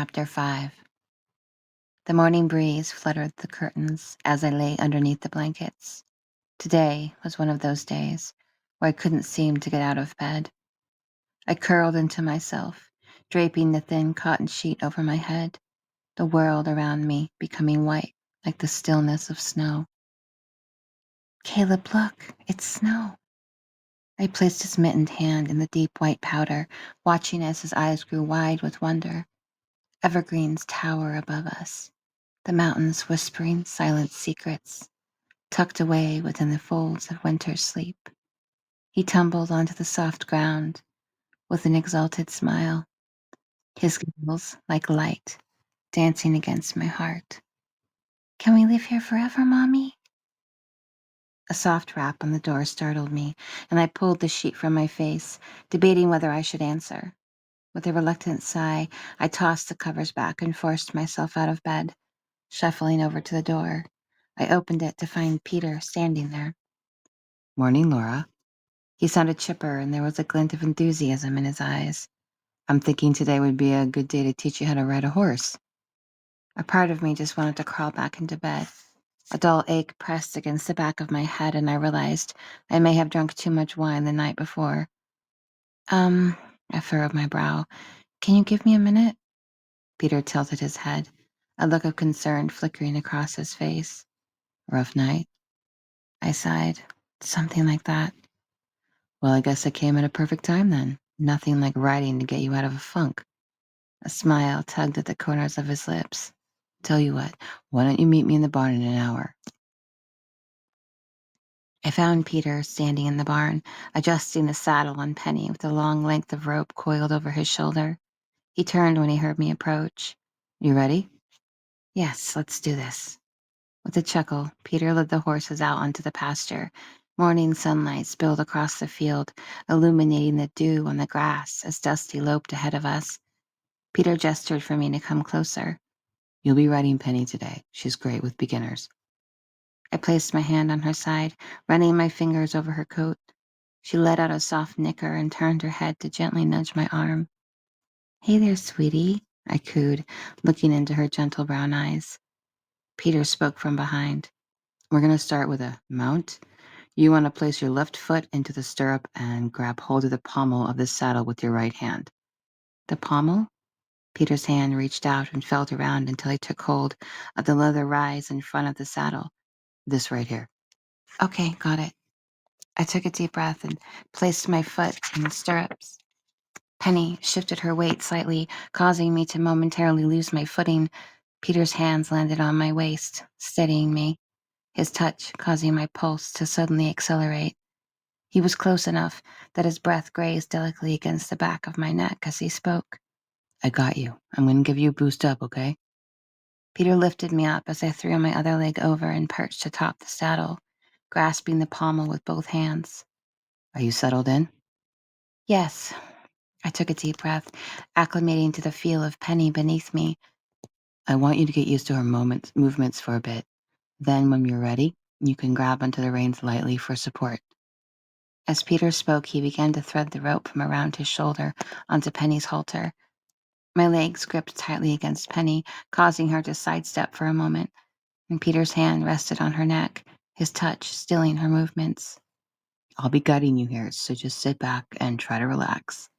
Chapter 5. The morning breeze fluttered the curtains as I lay underneath the blankets. Today was one of those days where I couldn't seem to get out of bed. I curled into myself, draping the thin cotton sheet over my head, the world around me becoming white like the stillness of snow. Caleb, look, it's snow. I placed his mittened hand in the deep white powder, watching as his eyes grew wide with wonder. Evergreens tower above us, the mountains whispering silent secrets, tucked away within the folds of winter's sleep. He tumbled onto the soft ground with an exalted smile, his giggles like light dancing against my heart. Can we live here forever, Mommy? A soft rap on the door startled me, and I pulled the sheet from my face, debating whether I should answer. With a reluctant sigh, I tossed the covers back and forced myself out of bed. Shuffling over to the door, I opened it to find Peter standing there. Morning, Laura. He sounded chipper, and there was a glint of enthusiasm in his eyes. I'm thinking today would be a good day to teach you how to ride a horse. A part of me just wanted to crawl back into bed. A dull ache pressed against the back of my head, and I realized I may have drunk too much wine the night before. I furrowed my brow. Can you give me a minute? Peter tilted his head, a look of concern flickering across his face. Rough night? I sighed. Something like that. Well, I guess I came at a perfect time then. Nothing like writing to get you out of a funk. A smile tugged at the corners of his lips. Tell you what, why don't you meet me in the barn in an hour? I found Peter standing in the barn, adjusting the saddle on Penny with a long length of rope coiled over his shoulder. He turned when he heard me approach. You ready? Yes, let's do this. With a chuckle, Peter led the horses out onto the pasture. Morning sunlight spilled across the field, illuminating the dew on the grass as Dusty loped ahead of us. Peter gestured for me to come closer. You'll be riding Penny today. She's great with beginners. I placed my hand on her side, running my fingers over her coat. She let out a soft nicker and turned her head to gently nudge my arm. Hey there, sweetie, I cooed, looking into her gentle brown eyes. Peter spoke from behind. We're going to start with a mount. You want to place your left foot into the stirrup and grab hold of the pommel of the saddle with your right hand. The pommel? Peter's hand reached out and felt around until he took hold of the leather rise in front of the saddle. This right here. Okay, got it. I took a deep breath and placed my foot in the stirrups. Penny shifted her weight slightly, causing me to momentarily lose my footing. Peter's hands landed on my waist, steadying me, his touch causing my pulse to suddenly accelerate. He was close enough that his breath grazed delicately against the back of my neck as he spoke. I got you. I'm going to give you a boost up, okay? Peter lifted me up as I threw my other leg over and perched atop the saddle, grasping the pommel with both hands. Are you settled in? Yes. I took a deep breath, acclimating to the feel of Penny beneath me. I want you to get used to her movements for a bit. Then, when you're ready, you can grab onto the reins lightly for support. As Peter spoke, he began to thread the rope from around his shoulder onto Penny's halter. My legs gripped tightly against Penny, causing her to sidestep for a moment, and Peter's hand rested on her neck, his touch stilling her movements. I'll be guiding you here, so just sit back and try to relax.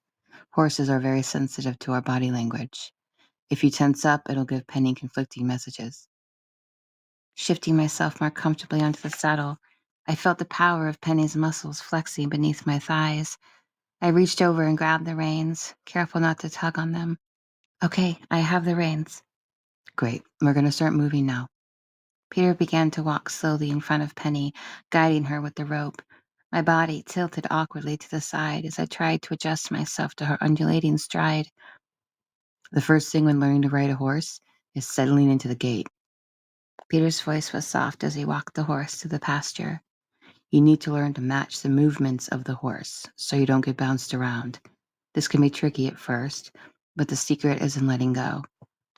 Horses are very sensitive to our body language. If you tense up, it'll give Penny conflicting messages. Shifting myself more comfortably onto the saddle, I felt the power of Penny's muscles flexing beneath my thighs. I reached over and grabbed the reins, careful not to tug on them. Okay, I have the reins. Great, we're going to start moving now. Peter began to walk slowly in front of Penny, guiding her with the rope. My body tilted awkwardly to the side as I tried to adjust myself to her undulating stride. The first thing when learning to ride a horse is settling into the gait. Peter's voice was soft as he walked the horse to the pasture. You need to learn to match the movements of the horse so you don't get bounced around. This can be tricky at first, but the secret is in letting go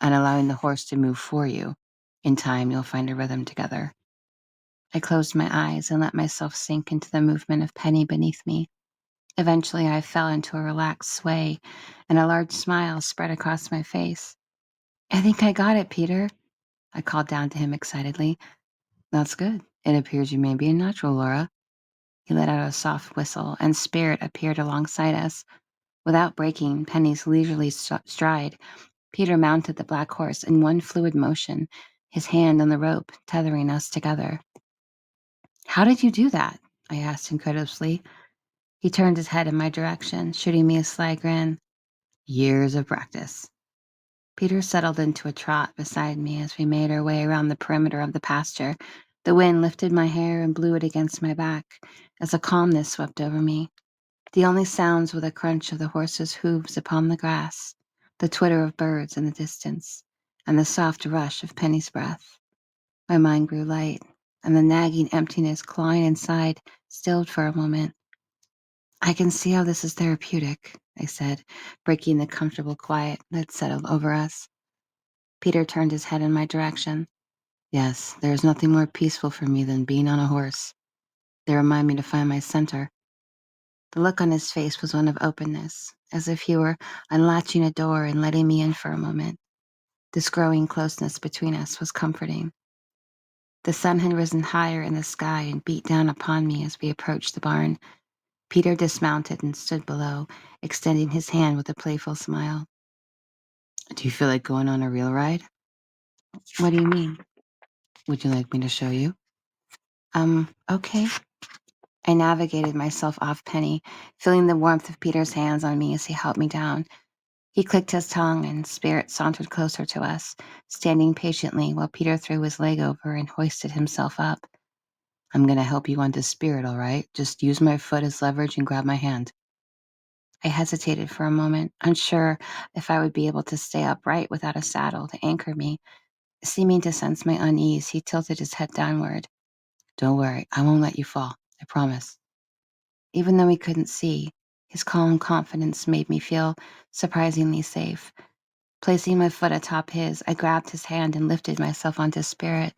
and allowing the horse to move for you. In time, you'll find a rhythm together. I closed my eyes and let myself sink into the movement of Penny beneath me. Eventually, I fell into a relaxed sway, and a large smile spread across my face. I think I got it, Peter. I called down to him excitedly. That's good. It appears you may be a natural, Laura. He let out a soft whistle, and Spirit appeared alongside us. Without breaking Penny's leisurely stride, Peter mounted the black horse in one fluid motion, his hand on the rope, tethering us together. How did you do that? I asked incredulously. He turned his head in my direction, shooting me a sly grin. Years of practice. Peter settled into a trot beside me as we made our way around the perimeter of the pasture. The wind lifted my hair and blew it against my back as a calmness swept over me. The only sounds were the crunch of the horse's hooves upon the grass, the twitter of birds in the distance, and the soft rush of Penny's breath. My mind grew light, and the nagging emptiness clawing inside stilled for a moment. I can see how this is therapeutic, I said, breaking the comfortable quiet that settled over us. Peter turned his head in my direction. Yes, there is nothing more peaceful for me than being on a horse. They remind me to find my center. The look on his face was one of openness, as if he were unlatching a door and letting me in for a moment. This growing closeness between us was comforting. The sun had risen higher in the sky and beat down upon me as we approached the barn. Peter dismounted and stood below, extending his hand with a playful smile. Do you feel like going on a real ride? What do you mean? Would you like me to show you? Okay. I navigated myself off Penny, feeling the warmth of Peter's hands on me as he helped me down. He clicked his tongue, and Spirit sauntered closer to us, standing patiently while Peter threw his leg over and hoisted himself up. I'm going to help you onto Spirit, all right? Just use my foot as leverage and grab my hand. I hesitated for a moment, unsure if I would be able to stay upright without a saddle to anchor me. Seeming to sense my unease, he tilted his head downward. Don't worry, I won't let you fall, I promise. Even though he couldn't see, his calm confidence made me feel surprisingly safe. Placing my foot atop his, I grabbed his hand and lifted myself onto Spirit.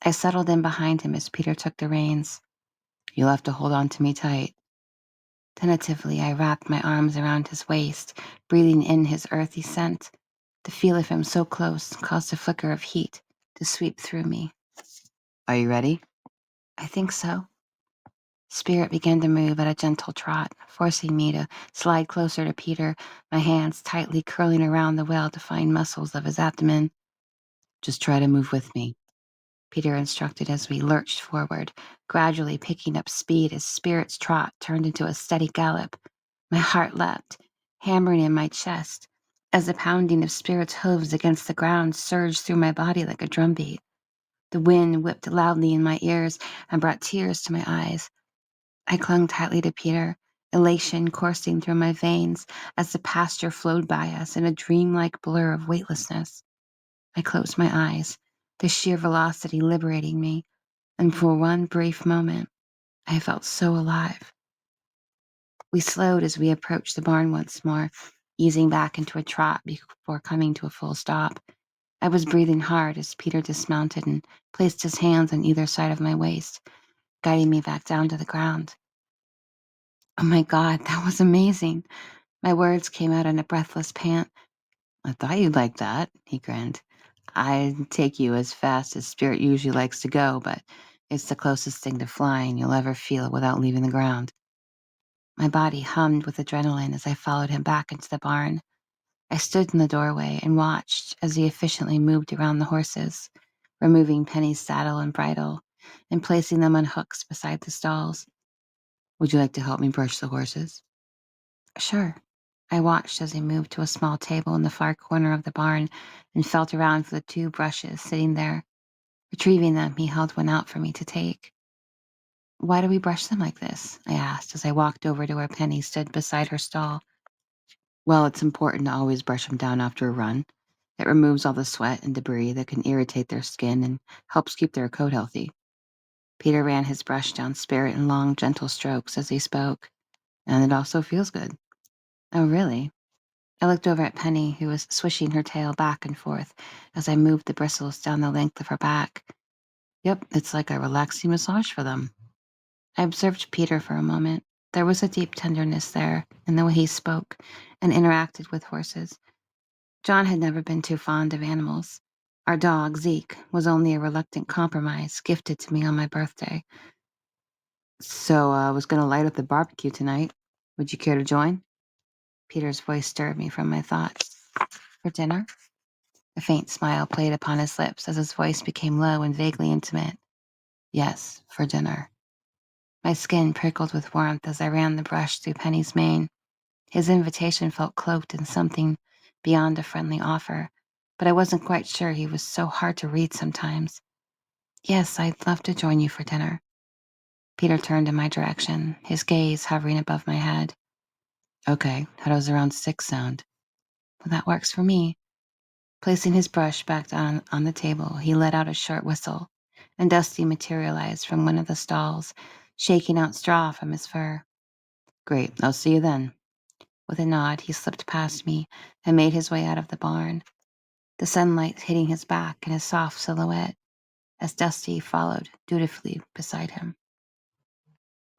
I settled in behind him as Peter took the reins. You'll have to hold on to me tight. Tentatively, I wrapped my arms around his waist, breathing in his earthy scent. The feel of him so close caused a flicker of heat to sweep through me. Are you ready? I think so. Spirit began to move at a gentle trot, forcing me to slide closer to Peter, my hands tightly curling around the well-defined muscles of his abdomen. Just try to move with me, Peter instructed as we lurched forward, gradually picking up speed as Spirit's trot turned into a steady gallop. My heart leapt, hammering in my chest, as the pounding of Spirit's hooves against the ground surged through my body like a drumbeat. The wind whipped loudly in my ears and brought tears to my eyes. I clung tightly to Peter, elation coursing through my veins as the pasture flowed by us in a dreamlike blur of weightlessness. I closed my eyes, the sheer velocity liberating me, and for one brief moment, I felt so alive. We slowed as we approached the barn once more, easing back into a trot before coming to a full stop. I was breathing hard as Peter dismounted and placed his hands on either side of my waist, guiding me back down to the ground. Oh my God, that was amazing. My words came out in a breathless pant. I thought you'd like that, he grinned. I'd take you as fast as Spirit usually likes to go, but it's the closest thing to flying you'll ever feel without leaving the ground. My body hummed with adrenaline as I followed him back into the barn. I stood in the doorway and watched as he efficiently moved around the horses, removing Penny's saddle and bridle and placing them on hooks beside the stalls. Would you like to help me brush the horses? Sure. I watched as he moved to a small table in the far corner of the barn and felt around for the two brushes sitting there. Retrieving them, he held one out for me to take. Why do we brush them like this? I asked as I walked over to where Penny stood beside her stall. Well, it's important to always brush them down after a run. It removes all the sweat and debris that can irritate their skin and helps keep their coat healthy. Peter ran his brush down Spirit in long, gentle strokes as he spoke. And it also feels good. Oh, really? I looked over at Penny, who was swishing her tail back and forth as I moved the bristles down the length of her back. Yep, it's like a relaxing massage for them. I observed Peter for a moment. There was a deep tenderness there in the way he spoke and interacted with horses. John had never been too fond of animals. Our dog, Zeke, was only a reluctant compromise gifted to me on my birthday. So I was going to light up the barbecue tonight. Would you care to join? Peter's voice stirred me from my thoughts. For dinner? A faint smile played upon his lips as his voice became low and vaguely intimate. Yes, for dinner. My skin prickled with warmth as I ran the brush through Penny's mane. His invitation felt cloaked in something beyond a friendly offer, but I wasn't quite sure he was so hard to read sometimes. Yes, I'd love to join you for dinner. Peter turned in my direction, his gaze hovering above my head. Okay, how does around 6 sound? Well, that works for me. Placing his brush back down on the table, he let out a short whistle, and Dusty materialized from one of the stalls, shaking out straw from his fur. Great, I'll see you then. With a nod, he slipped past me and made his way out of the barn, the sunlight hitting his back and his soft silhouette, as Dusty followed dutifully beside him.